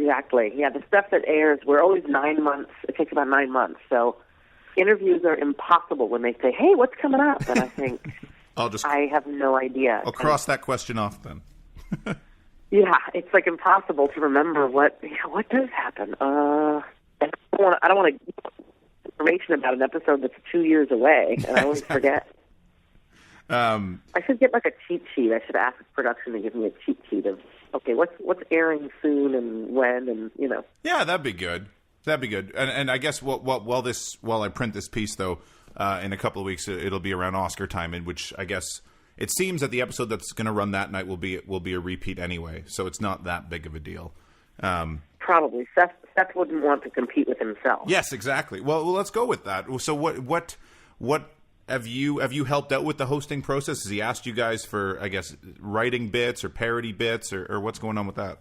Exactly. Yeah, the stuff that airs, we're always 9 months. It takes about 9 months. So interviews are impossible when they say, hey, what's coming up? And I think, I have no idea. I'll cross that question off then. Yeah, it's like impossible to remember what does happen. I don't want to give information about an episode that's 2 years away, and I always forget. I should get like a cheat sheet. I should ask production to give me a cheat sheet of, okay, what's airing soon and when, and Yeah, that'd be good. And I guess while I print this piece though, in a couple of weeks it'll be around Oscar time, in which I guess it seems that the episode that's going to run that night will be a repeat anyway, so it's not that big of a deal. Probably Seth wouldn't want to compete with himself. Yes, exactly. Well, let's go with that. So what have you helped out with the hosting process? Has he asked you guys for, I guess, writing bits or parody bits, or what's going on with that?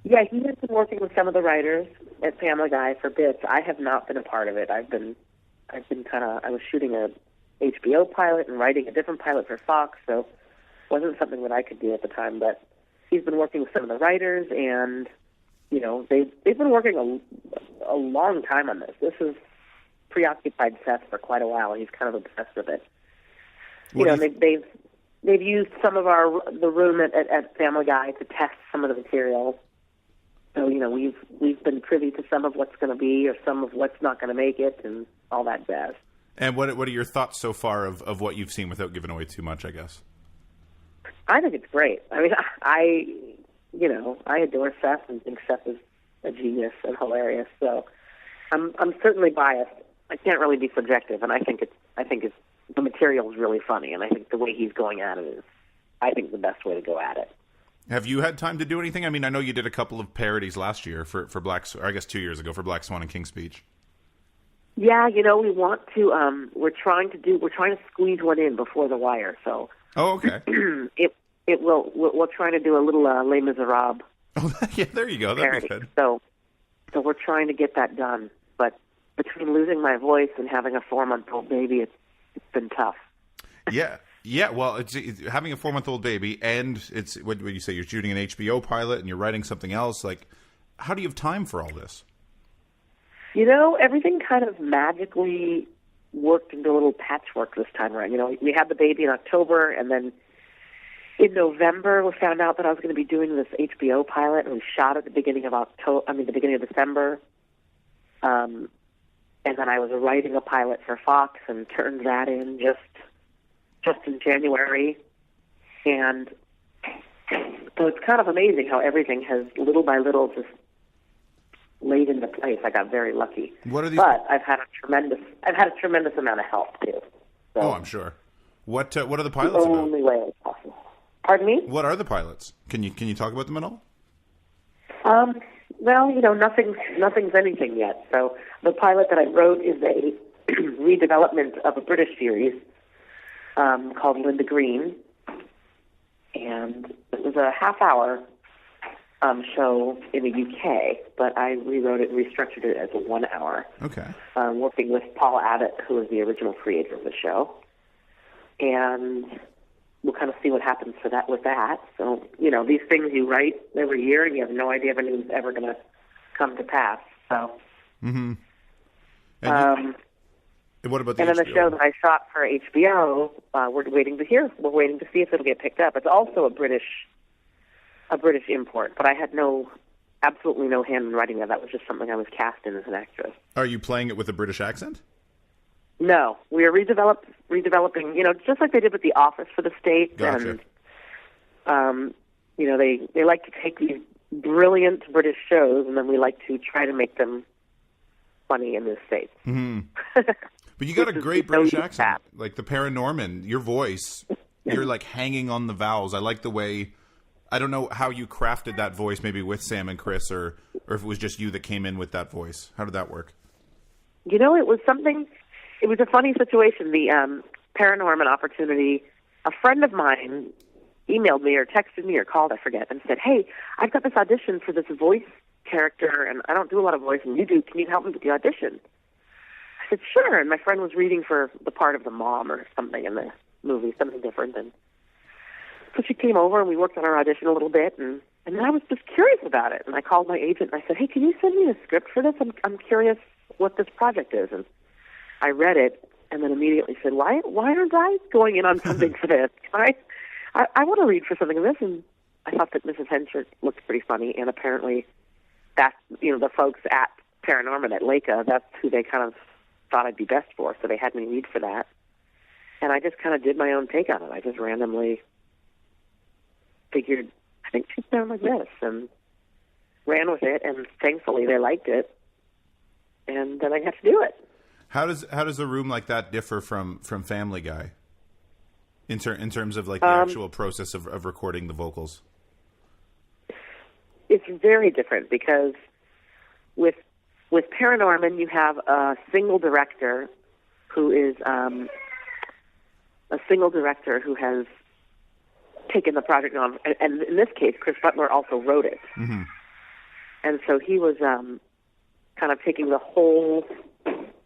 Yeah, he has been working with some of the writers at Family Guy for bits. I have not been a part of it. I was shooting a HBO pilot and writing a different pilot for Fox, so it wasn't something that I could do at the time. But he's been working with some of the writers, and they've been working a long time on this. This has preoccupied Seth for quite a while. He's kind of obsessed with it. They've used some of the room at Family Guy to test some of the material. So we've been privy to some of what's going to be, or some of what's not going to make it, and all that jazz. And what are your thoughts so far of what you've seen, without giving away too much, I guess? I think it's great. I mean, I adore Seth and think Seth is a genius and hilarious. So I'm certainly biased. I can't really be subjective, and I think the material is really funny, and I think the way he's going at it is, I think, the best way to go at it. Have you had time to do anything? I mean, I know you did a couple of parodies last year for or I guess 2 years ago, for Black Swan and King's Speech. Yeah, we want to. We're trying to squeeze one in before the wire. So. Oh, okay. We're trying to do a little Les Miserables. Oh, yeah, there you go. That'd be good. So we're trying to get that done. But between losing my voice and having a 4-month-old baby, it's been tough. Yeah. Well, it's having a 4-month-old baby, and it's what you say, you're shooting an HBO pilot and you're writing something else. Like, how do you have time for all this? Everything kind of magically worked into a little patchwork this time around. We had the baby in October, and then in November we found out that I was going to be doing this HBO pilot, and we shot at the beginning of December. And then I was writing a pilot for Fox and turned that in just in January. And so it's kind of amazing how everything has little by little just laid into place. I got very lucky. What are these? But I've had a tremendous amount of help too. So I'm sure. What are the pilots about? The only way it's possible. Pardon me? What are the pilots? Can you talk about them at all? Well, nothing's anything yet. So the pilot that I wrote is a redevelopment of a British series called Linda Green, and it was a half-hour show in the UK, but I rewrote it and restructured it as a 1 hour. Okay. Working with Paul Abbott, who was the original creator of the show, and we'll kind of see what happens with that. So, these things you write every year, and you have no idea if anything's ever going to come to pass. So. Mm-hmm. And what about the And then HBO? the show that I shot for HBO, we're waiting to hear. We're waiting to see if it'll get picked up. It's also a British import, but I had absolutely no hand in writing that. That was just something I was cast in as an actress. Are you playing it with a British accent? No, we are redeveloping. Just like they did with The Office for the States. Gotcha. And they like to take these brilliant British shows, and then we like to try to make them funny in the States. Mm-hmm. But you got a great British accent, like the Paranorman. Your voice, you're like hanging on the vowels. I like the way. I don't know how you crafted that voice, maybe with Sam and Chris, or if it was just you that came in with that voice. How did that work? It was something. It was a funny situation. The Paranorman opportunity. A friend of mine emailed me or texted me or called, I forget, and said, "Hey, I've got this audition for this voice character, and I don't do a lot of voice, and you do. Can you help me with the audition?" I said, "Sure." And my friend was reading for the part of the mom or something in the movie, something different, and so she came over and we worked on our audition a little bit, and And then I was just curious about it. And I called my agent and I said, hey, can you send me a script for this? I'm curious what this project is. And I read it and then immediately said, why aren't I going in on something for this? I want to read for something of this. And I thought that Mrs. Henshire looked pretty funny. And apparently that, the folks at Paranorman at Leica, that's who they kind of thought I'd be best for. So they had me read for that. And I just kind of did my own take on it. I just randomly figured, I think she'd sound like this, and ran with it, and thankfully they liked it, and then I got to do it. How does a room like that differ from Family Guy in terms of like the actual process of recording the vocals? It's very different because with Paranorman you have a single director who is who has taken the project on, and in this case, Chris Butler also wrote it. Mm-hmm. And so he was kind of taking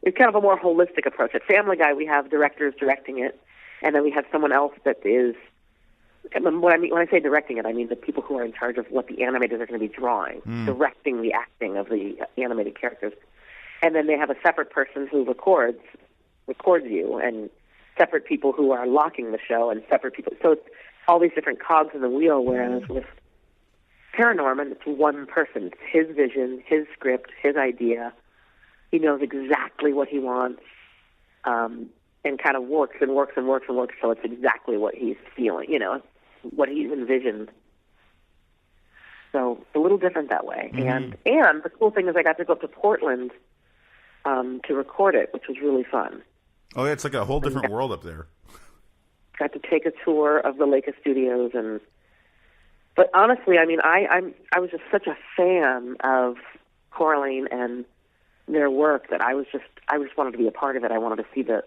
it's kind of a more holistic approach. At Family Guy, we have directors directing it, and then we have someone else that is, when I say directing it, I mean the people who are in charge of what the animators are going to be drawing, directing the acting of the animated characters. And then they have a separate person who records you, and separate people who are locking the show, and separate people. So it's all these different cogs in the wheel, whereas with Paranorman, it's one person. It's his vision, his script, his idea. He knows exactly what he wants, and kind of works and works and works and works till it's exactly what he's feeling, what he's envisioned. So it's a little different that way. Mm-hmm. And the cool thing is I got to go up to Portland to record it, which was really fun. Oh, yeah, it's like a whole different world up there. Got to take a tour of the Leica studios, but honestly, I mean, I was just such a fan of Coraline and their work that I just wanted to be a part of it. I wanted to see the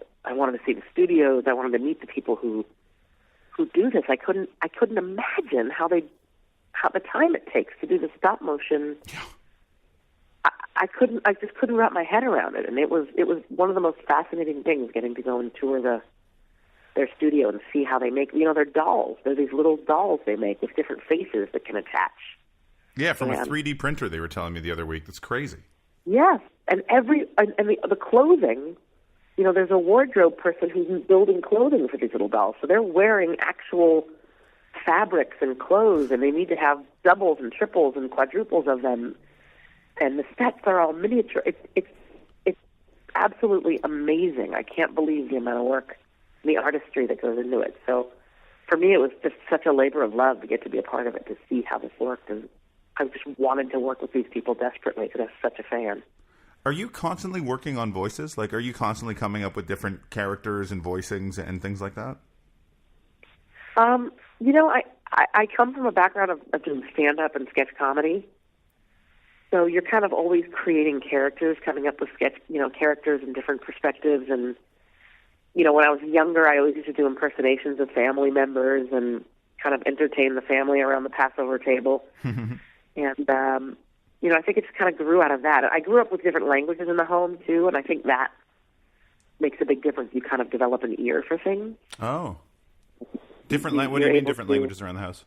studios. I wanted to meet the people who do this. I couldn't imagine how the time it takes to do the stop motion. Yeah. I just couldn't wrap my head around it, and it was one of the most fascinating things, getting to go and tour their studio and see how they make, they're dolls. They're these little dolls they make with different faces that can attach. Yeah, from a 3D printer, they were telling me the other week. That's crazy. Yes, and the clothing, there's a wardrobe person who's building clothing for these little dolls. So they're wearing actual fabrics and clothes, and they need to have doubles and triples and quadruples of them. And the sets are all miniature. It's absolutely amazing. I can't believe the amount of work, the artistry that goes into it. So for me, it was just such a labor of love to get to be a part of it, to see how this worked. And I just wanted to work with these people desperately because I was such a fan. Are you constantly working on voices? Like, are you constantly coming up with different characters and voicings and things like that? I come from a background of doing stand-up and sketch comedy. So you're kind of always creating characters, coming up with characters and different perspectives. And, when I was younger, I always used to do impersonations of family members and kind of entertain the family around the Passover table. And, I think it just kind of grew out of that. I grew up with different languages in the home, too, and I think that makes a big difference. You kind of develop an ear for things. Oh. What do you mean different languages around the house?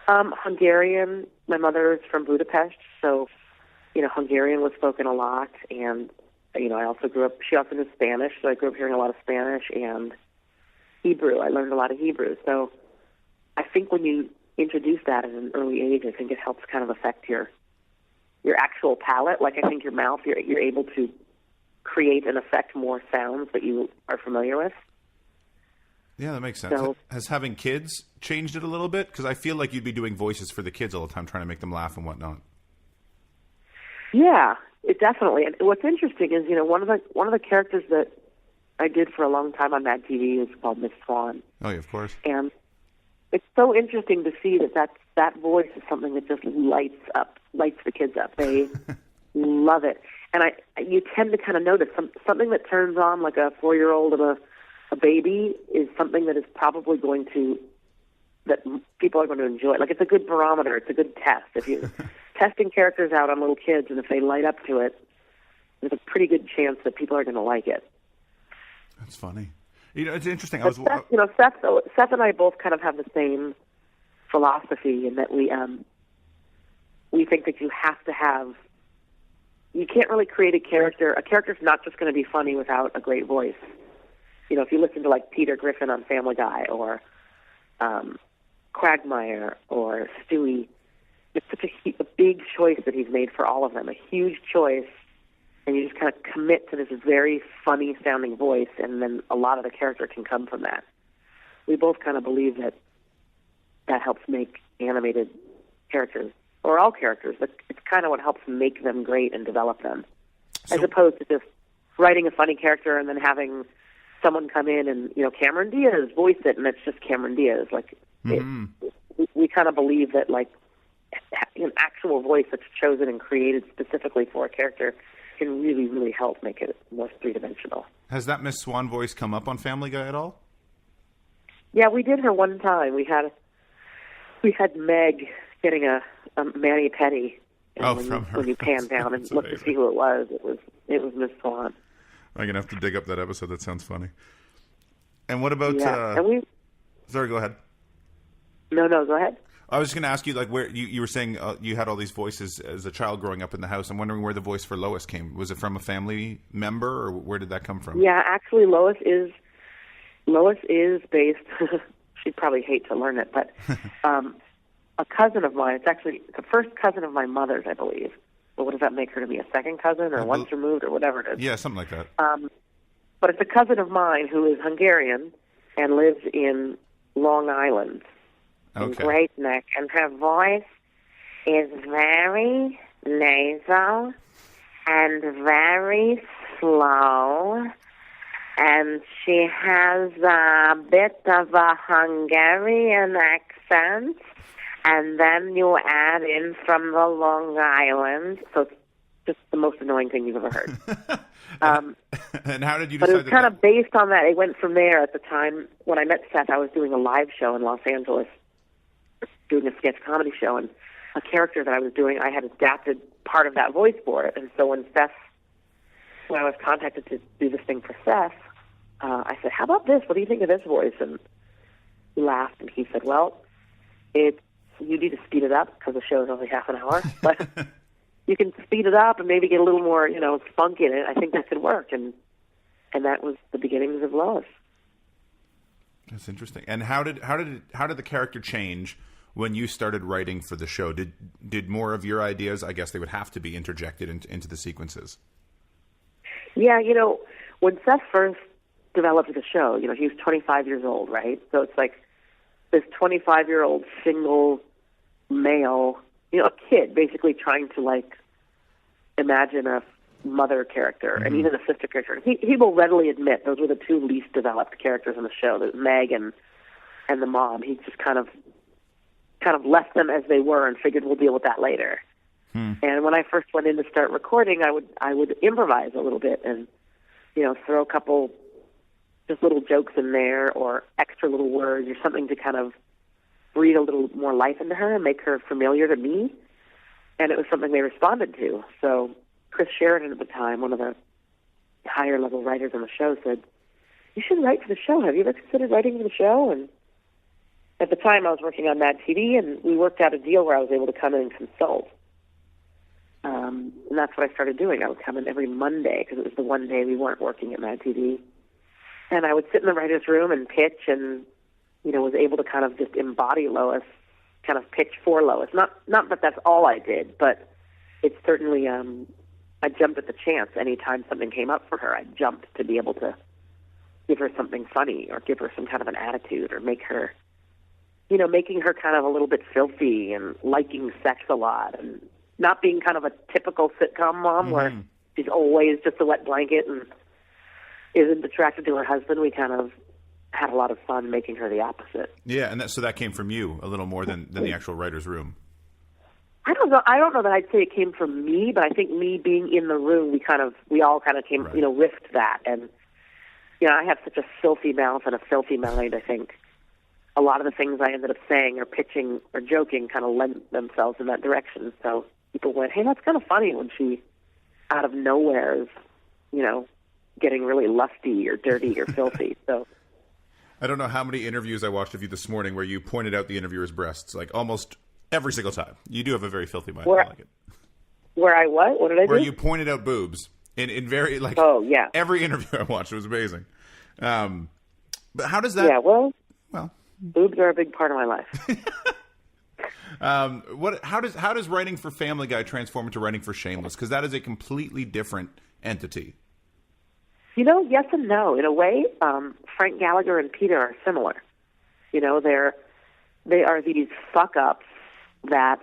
Hungarian. My mother is from Budapest, so, Hungarian was spoken a lot. And, I also she also knew Spanish, so I grew up hearing a lot of Spanish and Hebrew. I learned a lot of Hebrew. So I think when you introduce that at an early age, I think it helps kind of affect your actual palate. Like, I think your mouth, you're able to create and affect more sounds that you are familiar with. Yeah, that makes sense. So, has having kids changed it a little bit? Because I feel like you'd be doing voices for the kids all the time, trying to make them laugh and whatnot. Yeah, it definitely. And what's interesting is, one of the characters that I did for a long time on MadTV is called Miss Swan. Oh, yeah, of course. And it's so interesting to see that voice is something that just lights the kids up. They love it. And you tend to kind of notice something that turns on like a 4-year-old and a baby is something that is probably that people are going to enjoy. Like, it's a good barometer. It's a good test. If you're testing characters out on little kids, and if they light up to it, there's a pretty good chance that people are going to like it. That's funny. It's interesting. Seth and I both kind of have the same philosophy in that think that you have to have. You can't really create a character. A character's not just going to be funny without a great voice. You know, if you listen to like Peter Griffin on Family Guy or Quagmire or Stewie, it's such a big choice that he's made for all of them. A huge choice, and you just kind of commit to this very funny sounding voice, and then a lot of the character can come from that. We both kind of believe that helps make animated characters, or all characters, but it's kind of what helps make them great and develop them, as opposed to just writing a funny character and then having someone come in and, you know, Cameron Diaz voice it, and it's just Cameron Diaz. Like, we kind of believe that, like, an actual voice that's chosen and created specifically for a character can really, really help make it more three-dimensional. Has that Miss Swan voice come up on Family Guy at all? Yeah, we did her one time. We had Meg getting a mani-pedi. When you pan down and look to see who it was Miss Swan. I'm going to have to dig up that episode. That sounds funny. And what about... Sorry, go ahead. No, go ahead. I was just going to ask you, like, where you were saying you had all these voices as a child growing up in the house. I'm wondering where the voice for Lois came. Was it from a family member, or where did that come from? Yeah, actually, Lois is based... she'd probably hate to learn it, but a cousin of mine, it's actually the first cousin of my mother's, I believe. Well, what does that make her to be, a second cousin or once removed or whatever it is? Yeah, something like that. But it's a cousin of mine who is Hungarian and lives in Long Island, in Great Neck, and her voice is very nasal and very slow, and she has a bit of a Hungarian accent, and then you add in from the Long Island, so it's just the most annoying thing you've ever heard. And how did you decide? But it was kind of based on that. It went from there. At the time when I met Seth, I was doing a live show in Los Angeles, doing a sketch comedy show, and a character that I was doing, I had adapted part of that voice for it. And so when I was contacted to do this thing for Seth, I said, "How about this? What do you think of this voice?" And he laughed, and he said, "Well, you need to speed it up because the show is only half an hour, but you can speed it up and maybe get a little more, spunk in it. I think that could work." And that was the beginnings of Lois. That's interesting. And how did the character change when you started writing for the show? Did more of your ideas, I guess they would have to be interjected into the sequences? Yeah, when Seth first developed the show, he was 25 years old, right? So it's like this 25-year-old single male, a kid basically trying to imagine a mother character and even a sister character. He will readily admit those were the two least developed characters in the show, Meg and the mom. He just kind of left them as they were and figured we'll deal with that later. And when I first went in to start recording, I would improvise a little bit and throw a couple just little jokes in there or extra little words or something to kind of breathe a little more life into her and make her familiar to me. And it was something they responded to. So Chris Sheridan at the time, one of the higher level writers on the show, said, "You should write for the show. Have you ever considered writing for the show?" And at the time I was working on MadTV, and we worked out a deal where I was able to come in and consult. And that's what I started doing. I would come in every Monday because it was the one day we weren't working at MadTV. And I would sit in the writer's room and pitch and, was able to kind of just embody Lois, kind of pitch for Lois. Not that that's all I did, but it's certainly, I jumped at the chance. Anytime something came up for her, I jumped to be able to give her something funny or give her some kind of an attitude or make her, making her kind of a little bit filthy and liking sex a lot and not being kind of a typical sitcom mom where she's always just a wet blanket and isn't attracted to her husband. We kind of had a lot of fun making her the opposite. Yeah, and so that came from you a little more than the actual writer's room. I don't know that I'd say it came from me, but I think me being in the room, we all kind of came, right. Riffed that. And, I have such a filthy mouth and a filthy mind, I think. A lot of the things I ended up saying or pitching or joking kind of lent themselves in that direction. So people went, "Hey, that's kind of funny," when she, out of nowhere, is, getting really lusty or dirty or filthy. So I don't know how many interviews I watched of you this morning where you pointed out the interviewer's breasts, like almost Every single time. You do have a very filthy mind. Where, I like it. Where I what? What did I do? Where you pointed out boobs in very like. Oh yeah. Every interview I watched, it was amazing. But how does that? Yeah. Well, well, boobs are a big part of my life. How does writing for Family Guy transform into writing for Shameless? Because that is a completely different entity. You know, yes and no. In a way, Frank Gallagher and Peter are similar. You know, they are these fuck-ups that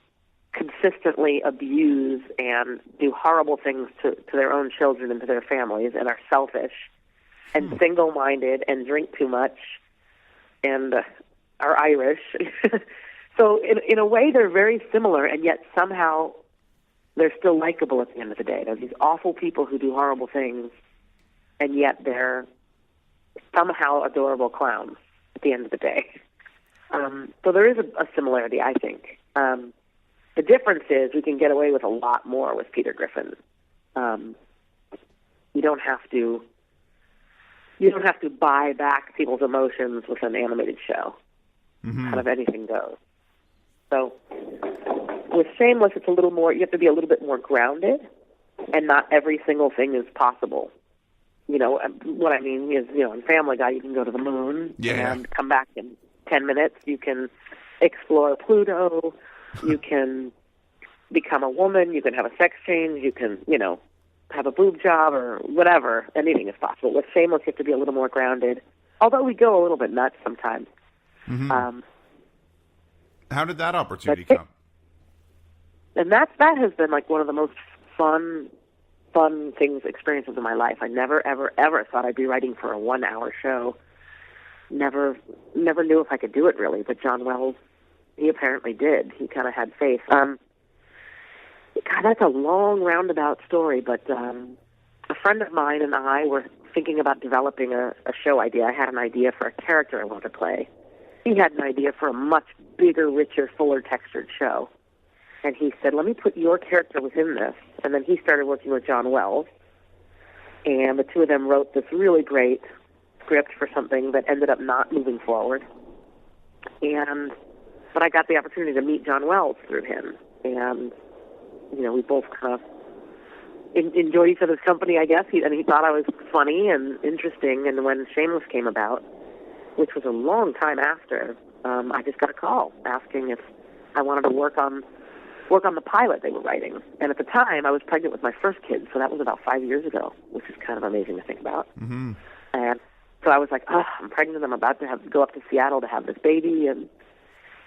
consistently abuse and do horrible things to their own children and to their families and are selfish and single-minded and drink too much and are Irish. So in a way, they're very similar, and yet somehow they're still likable at the end of the day. They're these awful people who do horrible things, and yet they're somehow adorable clowns at the end of the day. So there is a similarity, I think. The difference is we can get away with a lot more with Peter Griffin. You don't have to buy back people's emotions with an animated show. Kind of anything goes. So with Shameless, it's a little more. You have to be a little bit more grounded, and not every single thing is possible. You know what I mean is, you know, in Family Guy, you can go to the moon and come back in 10 minutes. You can explore Pluto. You can become a woman. You can have a sex change. You can, you know, have a boob job or whatever. Anything is possible. With Shameless, you have to be a little more grounded. Although we go a little bit nuts sometimes. How did that opportunity come? And that has been like one of the most fun experiences of my life. I never, ever, ever thought I'd be writing for a 1-hour show. Never knew if I could do it really, but John Wells, he apparently did. He kind of had faith. God, that's a long roundabout story, but a friend of mine and I were thinking about developing a show idea. I had an idea for a character I wanted to play. He had an idea for a much bigger, richer, fuller textured show. And he said, let me put your character within this. And then he started working with John Wells. And the two of them wrote this really great script for something that ended up not moving forward. But I got the opportunity to meet John Wells through him. And, you know, we both kind of enjoyed each other's company, I guess. He thought I was funny and interesting. And when Shameless came about, which was a long time after, I just got a call asking if I wanted to work on the pilot they were writing. And at the time, I was pregnant with my first kid, so that was about 5 years ago, which is kind of amazing to think about. And so I was like, I'm pregnant. I'm about to go up to Seattle to have this baby, and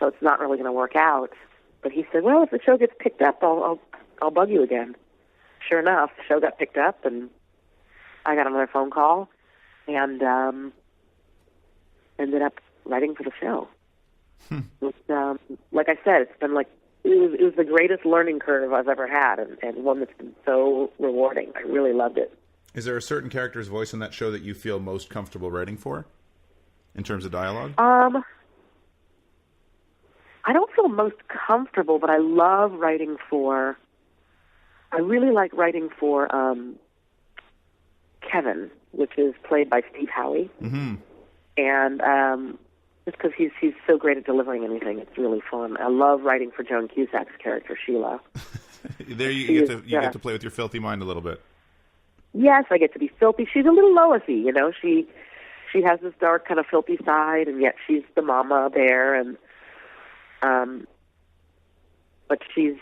so it's not really going to work out. But he said, well, if the show gets picked up, I'll bug you again. Sure enough, the show got picked up, and I got another phone call, and ended up writing for the show. Like I said, it's been like it was the greatest learning curve I've ever had, and one that's been so rewarding. I really loved it. Is there a certain character's voice in that show that you feel most comfortable writing for, in terms of dialogue? I don't feel most comfortable, but I love writing for. I really like writing for Kevin, which is played by Steve Howey. And just because he's so great at delivering anything, it's really fun. I love writing for Joan Cusack's character, Sheila. There you get to play with your filthy mind a little bit. Yes, I get to be filthy. She's a little Loisy, you know. She has this dark kind of filthy side, and yet she's the mama bear, and but she's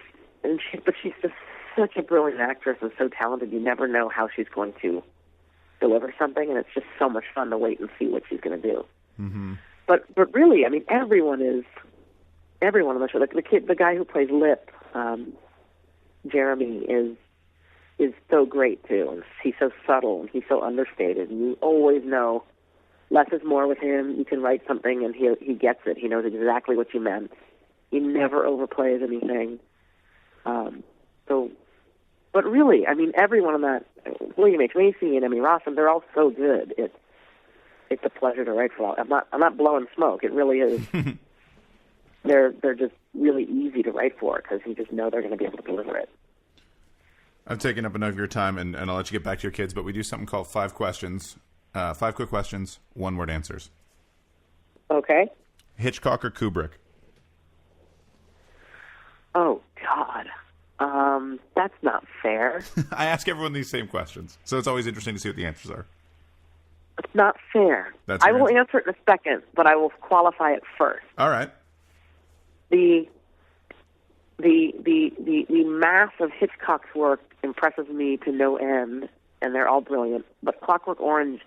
just such a brilliant actress and so talented. You never know how she's going to deliver something, and it's just so much fun to wait and see what she's going to do. But really, I mean, everyone on the show. The guy who plays Lip, Jeremy, is so great too, and he's so subtle and he's so understated, and you always know less is more with him. You can write something and he gets it. He knows exactly what you meant. He never overplays anything. But really, I mean, everyone on that, William H. Macy and Emmy Rossum, they're all so good. It's a pleasure to write for. I'm not blowing smoke. It really is. They're just really easy to write for because you just know they're going to be able to deliver it. I've taken up enough of your time, and I'll let you get back to your kids, but we do something called 5 questions. 5 quick questions, 1-word answers. Okay. Hitchcock or Kubrick? Oh, God. That's not fair. I ask everyone these same questions, so it's always interesting to see what the answers are. It's not fair. That's I your will answer? answer it in a second, but I will qualify it first. All right. The mass of Hitchcock's work impresses me to no end, and they're all brilliant. But Clockwork Orange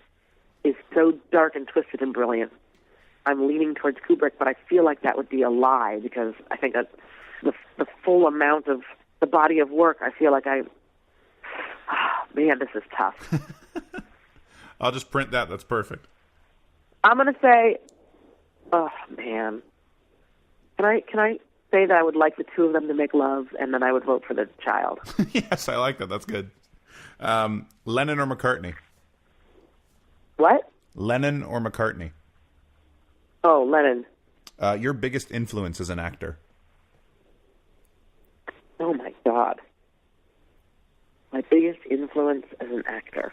is so dark and twisted and brilliant. I'm leaning towards Kubrick, but I feel like that would be a lie because I think that the full amount of the body of work, I feel like man, this is tough. I'll just print that. That's perfect. I'm going to say, oh, man. Can I say that I would like the two of them to make love, and then I would vote for the child? Yes, I like that. That's good. Lennon or McCartney? What? Lennon or McCartney? Oh, Lennon. Your biggest influence as an actor? Oh, my God. My biggest influence as an actor.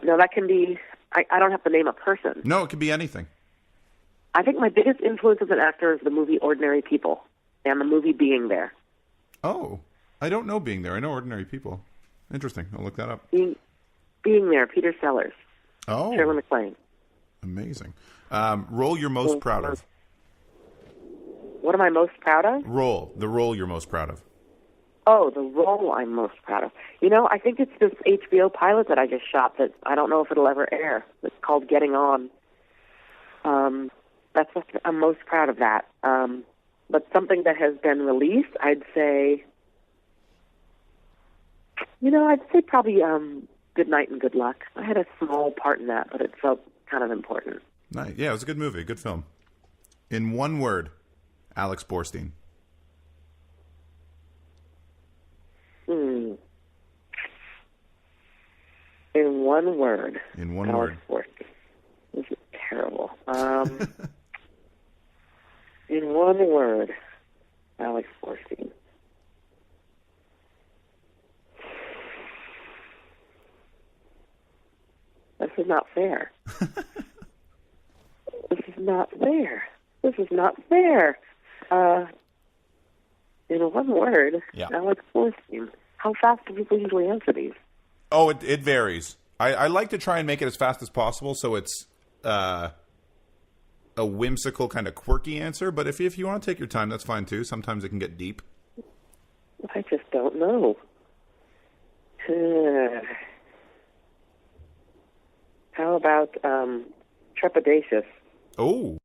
No, that can be... I don't have to name a person. No, it could be anything. I think my biggest influence as an actor is the movie Ordinary People and the movie Being There. Oh, I don't know Being There. I know Ordinary People. Interesting. I'll look that up. Being There, Peter Sellers. Oh. Shirley MacLaine. Amazing. Role you're most proud of? What am I most proud of? The role you're most proud of. Oh, the role I'm most proud of. You know, I think it's this HBO pilot that I just shot that I don't know if it'll ever air. It's called Getting On. That's what I'm most proud of that. But something that has been released, I'd say, probably Good Night and Good Luck. I had a small part in that, but it felt kind of important. Nice. Yeah, it was a good movie, good film. In one word, Alex Borstein. In one word. In one Alex word. Borstein. This is terrible. In one word, Alex Borstein. This is not fair. This is not fair. This is not fair. In one word, yeah. Alex Borstein. How fast do people usually answer these? Oh, it varies. I like to try and make it as fast as possible, so it's a whimsical kind of quirky answer. But if you want to take your time, that's fine too. Sometimes it can get deep. I just don't know. How about trepidatious? Oh.